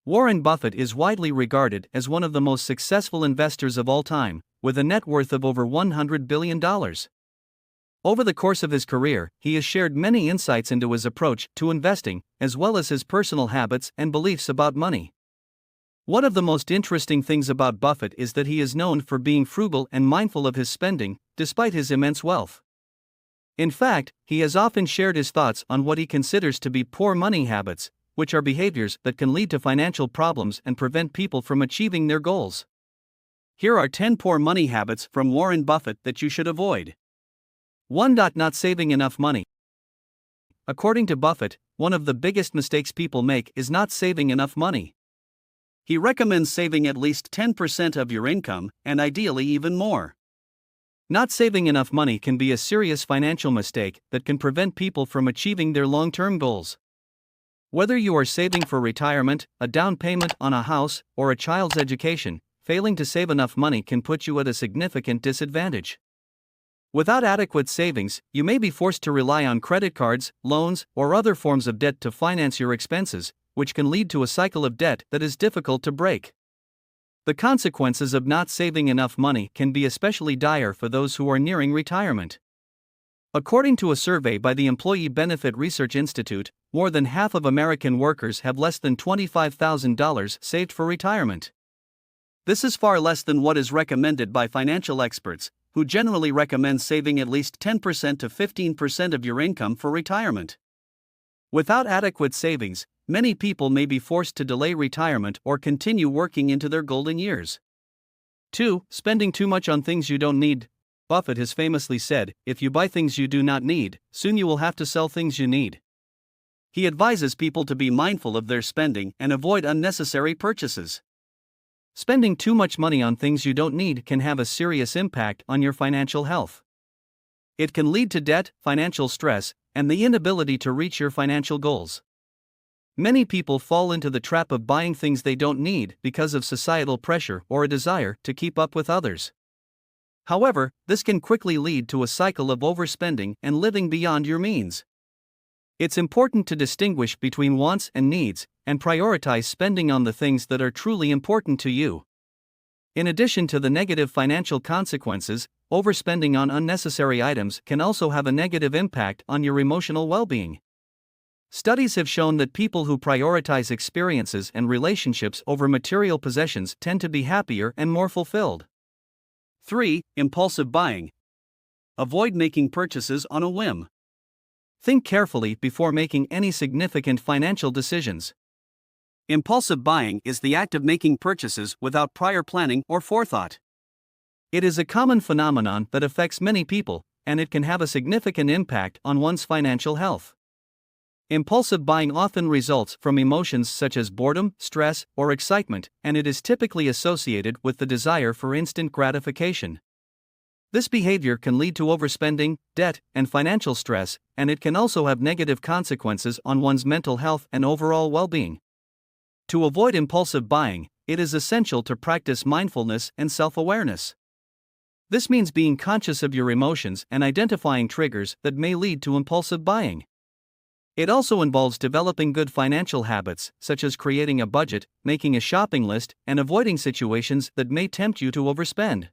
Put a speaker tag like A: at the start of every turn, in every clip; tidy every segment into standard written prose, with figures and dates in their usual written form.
A: Warren Buffett is widely regarded as one of the most successful investors of all time, with a net worth of over $100 billion. Over the course of his career, he has shared many insights into his approach to investing, as well as his personal habits and beliefs about money. One of the most interesting things about Buffett is that he is known for being frugal and mindful of his spending, despite his immense wealth. In fact, he has often shared his thoughts on what he considers to be poor money habits, which are behaviors that can lead to financial problems and prevent people from achieving their goals. Here are 10 poor money habits from Warren Buffett that you should avoid. 1. Not saving enough money. According to Buffett, one of the biggest mistakes people make is not saving enough money. He recommends saving at least 10% of your income, and ideally even more. Not saving enough money can be a serious financial mistake that can prevent people from achieving their long-term goals. Whether you are saving for retirement, a down payment on a house, or a child's education, failing to save enough money can put you at a significant disadvantage. Without adequate savings, you may be forced to rely on credit cards, loans, or other forms of debt to finance your expenses, which can lead to a cycle of debt that is difficult to break. The consequences of not saving enough money can be especially dire for those who are nearing retirement. According to a survey by the Employee Benefit Research Institute, more than half of American workers have less than $25,000 saved for retirement. This is far less than what is recommended by financial experts, who generally recommend saving at least 10% to 15% of your income for retirement. Without adequate savings, many people may be forced to delay retirement or continue working into their golden years. 2. Spending too much on things you don't need. Buffett has famously said, "If you buy things you do not need, soon you will have to sell things you need." He advises people to be mindful of their spending and avoid unnecessary purchases. Spending too much money on things you don't need can have a serious impact on your financial health. It can lead to debt, financial stress, and the inability to reach your financial goals. Many people fall into the trap of buying things they don't need because of societal pressure or a desire to keep up with others. However, this can quickly lead to a cycle of overspending and living beyond your means. It's important to distinguish between wants and needs, and prioritize spending on the things that are truly important to you. In addition to the negative financial consequences, overspending on unnecessary items can also have a negative impact on your emotional well-being. Studies have shown that people who prioritize experiences and relationships over material possessions tend to be happier and more fulfilled. 3. Impulsive buying. Avoid making purchases on a whim. Think carefully before making any significant financial decisions. Impulsive buying is the act of making purchases without prior planning or forethought. It is a common phenomenon that affects many people, and it can have a significant impact on one's financial health. Impulsive buying often results from emotions such as boredom, stress, or excitement, and it is typically associated with the desire for instant gratification. This behavior can lead to overspending, debt, and financial stress, and it can also have negative consequences on one's mental health and overall well-being. To avoid impulsive buying, it is essential to practice mindfulness and self-awareness. This means being conscious of your emotions and identifying triggers that may lead to impulsive buying. It also involves developing good financial habits, such as creating a budget, making a shopping list, and avoiding situations that may tempt you to overspend.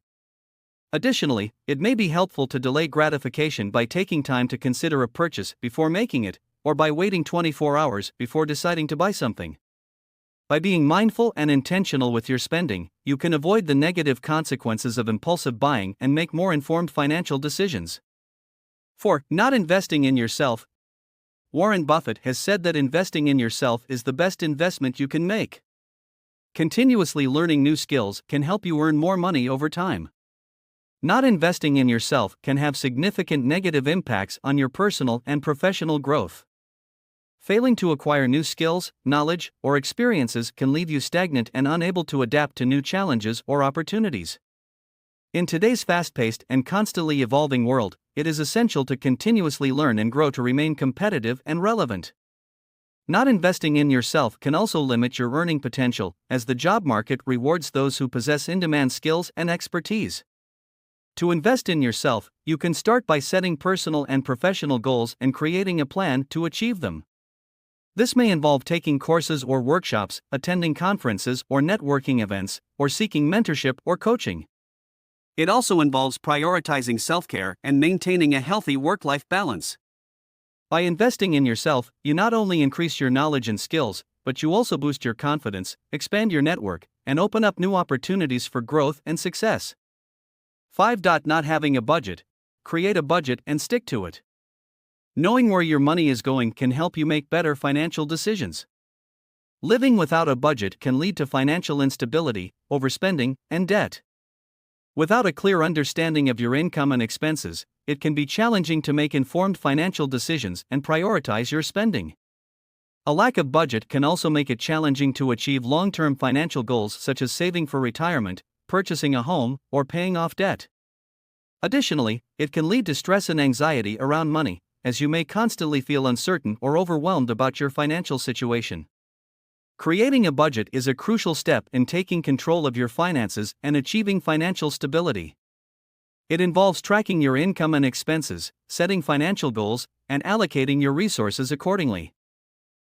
A: Additionally, it may be helpful to delay gratification by taking time to consider a purchase before making it, or by waiting 24 hours before deciding to buy something. By being mindful and intentional with your spending, you can avoid the negative consequences of impulsive buying and make more informed financial decisions. 4. Not investing in yourself. Warren Buffett has said that investing in yourself is the best investment you can make. Continuously learning new skills can help you earn more money over time. Not investing in yourself can have significant negative impacts on your personal and professional growth. Failing to acquire new skills, knowledge, or experiences can leave you stagnant and unable to adapt to new challenges or opportunities. In today's fast-paced and constantly evolving world, it is essential to continuously learn and grow to remain competitive and relevant. Not investing in yourself can also limit your earning potential, as the job market rewards those who possess in-demand skills and expertise. To invest in yourself, you can start by setting personal and professional goals and creating a plan to achieve them. This may involve taking courses or workshops, attending conferences or networking events, or seeking mentorship or coaching. It also involves prioritizing self-care and maintaining a healthy work-life balance. By investing in yourself, you not only increase your knowledge and skills, but you also boost your confidence, expand your network, and open up new opportunities for growth and success. 5. Not having a budget. Create a budget and stick to it. Knowing where your money is going can help you make better financial decisions. Living without a budget can lead to financial instability, overspending, and debt. Without a clear understanding of your income and expenses, it can be challenging to make informed financial decisions and prioritize your spending. A lack of budget can also make it challenging to achieve long-term financial goals such as saving for retirement, purchasing a home, or paying off debt. Additionally, it can lead to stress and anxiety around money, as you may constantly feel uncertain or overwhelmed about your financial situation. Creating a budget is a crucial step in taking control of your finances and achieving financial stability. It involves tracking your income and expenses, setting financial goals, and allocating your resources accordingly.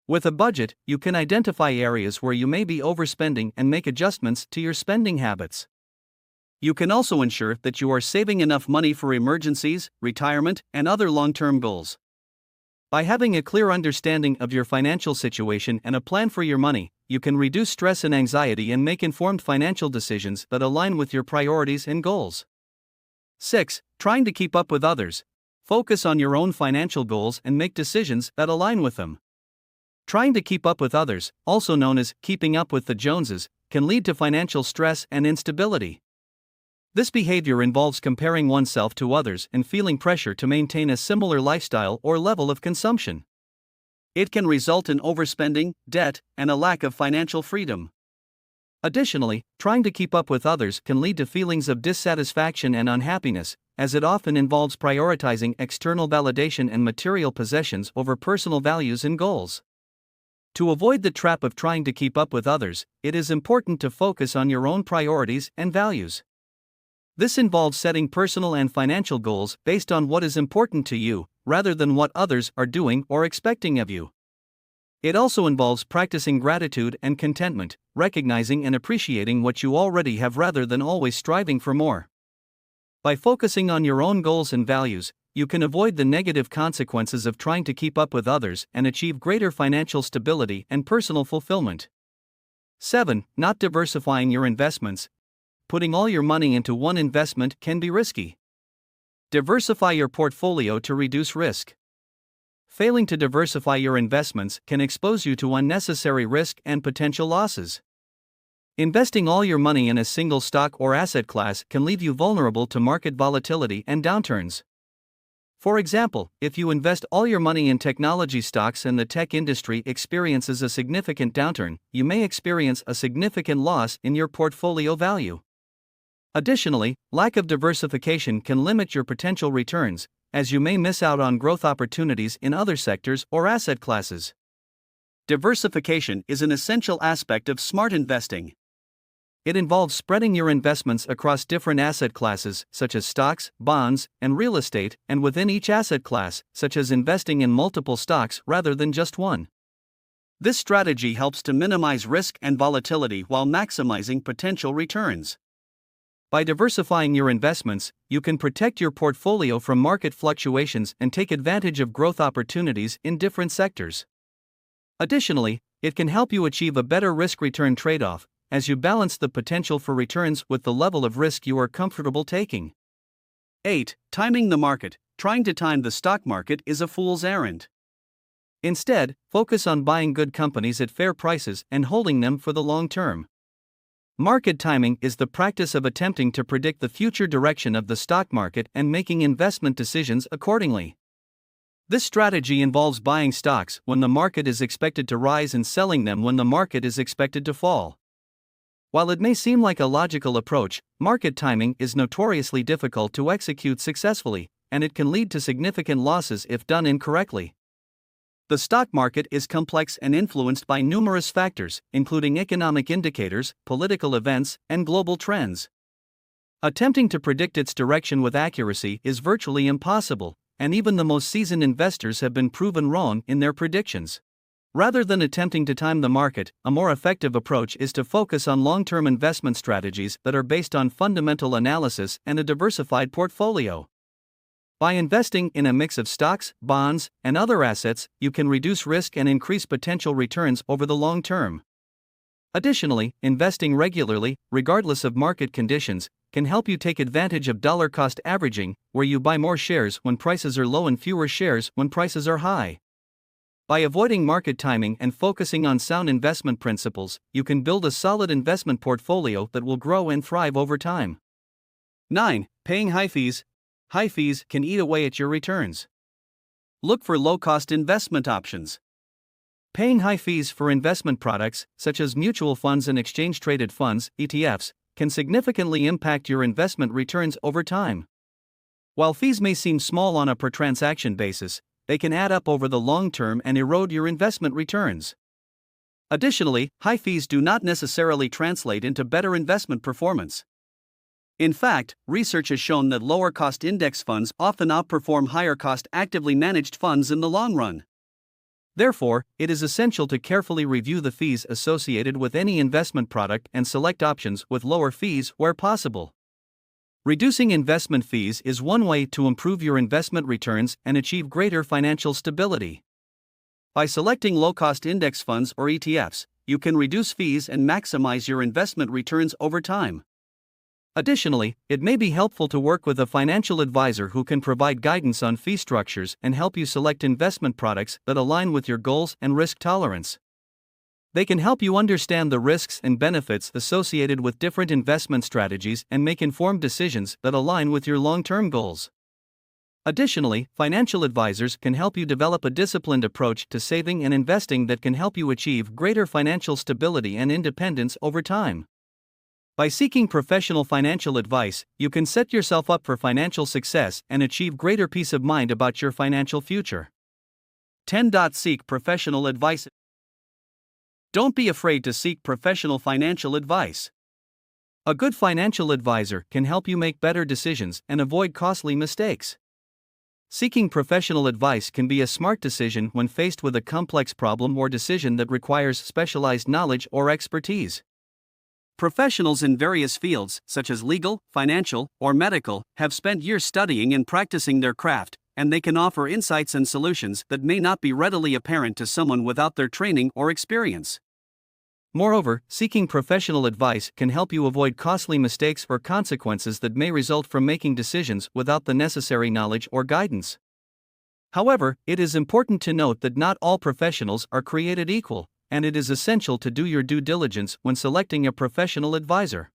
A: With a budget, you can identify areas where you may be overspending and make adjustments to your spending habits. You can also ensure that you are saving enough money for emergencies, retirement, and other long-term goals. By having a clear understanding of your financial situation and a plan for your money, you can reduce stress and anxiety and make informed financial decisions that align with your priorities and goals. 6. Trying to keep up with others. Focus on your own financial goals and make decisions that align with them. Trying to keep up with others, also known as keeping up with the Joneses, can lead to financial stress and instability. This behavior involves comparing oneself to others and feeling pressure to maintain a similar lifestyle or level of consumption. It can result in overspending, debt, and a lack of financial freedom. Additionally, trying to keep up with others can lead to feelings of dissatisfaction and unhappiness, as it often involves prioritizing external validation and material possessions over personal values and goals. To avoid the trap of trying to keep up with others, it is important to focus on your own priorities and values. This involves setting personal and financial goals based on what is important to you, rather than what others are doing or expecting of you. It also involves practicing gratitude and contentment, recognizing and appreciating what you already have rather than always striving for more. By focusing on your own goals and values, you can avoid the negative consequences of trying to keep up with others and achieve greater financial stability and personal fulfillment. 7. Not diversifying your investments. Putting all your money into one investment can be risky. Diversify your portfolio to reduce risk. Failing to diversify your investments can expose you to unnecessary risk and potential losses. Investing all your money in a single stock or asset class can leave you vulnerable to market volatility and downturns. For example, if you invest all your money in technology stocks and the tech industry experiences a significant downturn, you may experience a significant loss in your portfolio value. Additionally, lack of diversification can limit your potential returns, as you may miss out on growth opportunities in other sectors or asset classes. Diversification is an essential aspect of smart investing. It involves spreading your investments across different asset classes, such as stocks, bonds, and real estate, and within each asset class, such as investing in multiple stocks rather than just one. This strategy helps to minimize risk and volatility while maximizing potential returns. By diversifying your investments, you can protect your portfolio from market fluctuations and take advantage of growth opportunities in different sectors. Additionally, it can help you achieve a better risk-return trade-off, as you balance the potential for returns with the level of risk you are comfortable taking. 8. Timing the market. Trying to time the stock market is a fool's errand. Instead, focus on buying good companies at fair prices and holding them for the long term. Market timing is the practice of attempting to predict the future direction of the stock market and making investment decisions accordingly. This strategy involves buying stocks when the market is expected to rise and selling them when the market is expected to fall. While it may seem like a logical approach, market timing is notoriously difficult to execute successfully, and it can lead to significant losses if done incorrectly. The stock market is complex and influenced by numerous factors, including economic indicators, political events, and global trends. Attempting to predict its direction with accuracy is virtually impossible, and even the most seasoned investors have been proven wrong in their predictions. Rather than attempting to time the market, a more effective approach is to focus on long-term investment strategies that are based on fundamental analysis and a diversified portfolio. By investing in a mix of stocks, bonds, and other assets, you can reduce risk and increase potential returns over the long term. Additionally, investing regularly, regardless of market conditions, can help you take advantage of dollar-cost averaging, where you buy more shares when prices are low and fewer shares when prices are high. By avoiding market timing and focusing on sound investment principles, you can build a solid investment portfolio that will grow and thrive over time. 9. Paying high fees. High fees can eat away at your returns. Look for low-cost investment options. Paying high fees for investment products, such as mutual funds and exchange-traded funds, ETFs, can significantly impact your investment returns over time. While fees may seem small on a per-transaction basis, they can add up over the long term and erode your investment returns. Additionally, high fees do not necessarily translate into better investment performance. In fact, research has shown that lower-cost index funds often outperform higher-cost actively managed funds in the long run. Therefore, it is essential to carefully review the fees associated with any investment product and select options with lower fees where possible. Reducing investment fees is one way to improve your investment returns and achieve greater financial stability. By selecting low-cost index funds or ETFs, you can reduce fees and maximize your investment returns over time. Additionally, it may be helpful to work with a financial advisor who can provide guidance on fee structures and help you select investment products that align with your goals and risk tolerance. They can help you understand the risks and benefits associated with different investment strategies and make informed decisions that align with your long-term goals. Additionally, financial advisors can help you develop a disciplined approach to saving and investing that can help you achieve greater financial stability and independence over time. By seeking professional financial advice, you can set yourself up for financial success and achieve greater peace of mind about your financial future. 10. Seek professional advice. Don't be afraid to seek professional financial advice. A good financial advisor can help you make better decisions and avoid costly mistakes. Seeking professional advice can be a smart decision when faced with a complex problem or decision that requires specialized knowledge or expertise. Professionals in various fields, such as legal, financial, or medical, have spent years studying and practicing their craft, and they can offer insights and solutions that may not be readily apparent to someone without their training or experience. Moreover, seeking professional advice can help you avoid costly mistakes or consequences that may result from making decisions without the necessary knowledge or guidance. However, it is important to note that not all professionals are created equal, and it is essential to do your due diligence when selecting a professional advisor.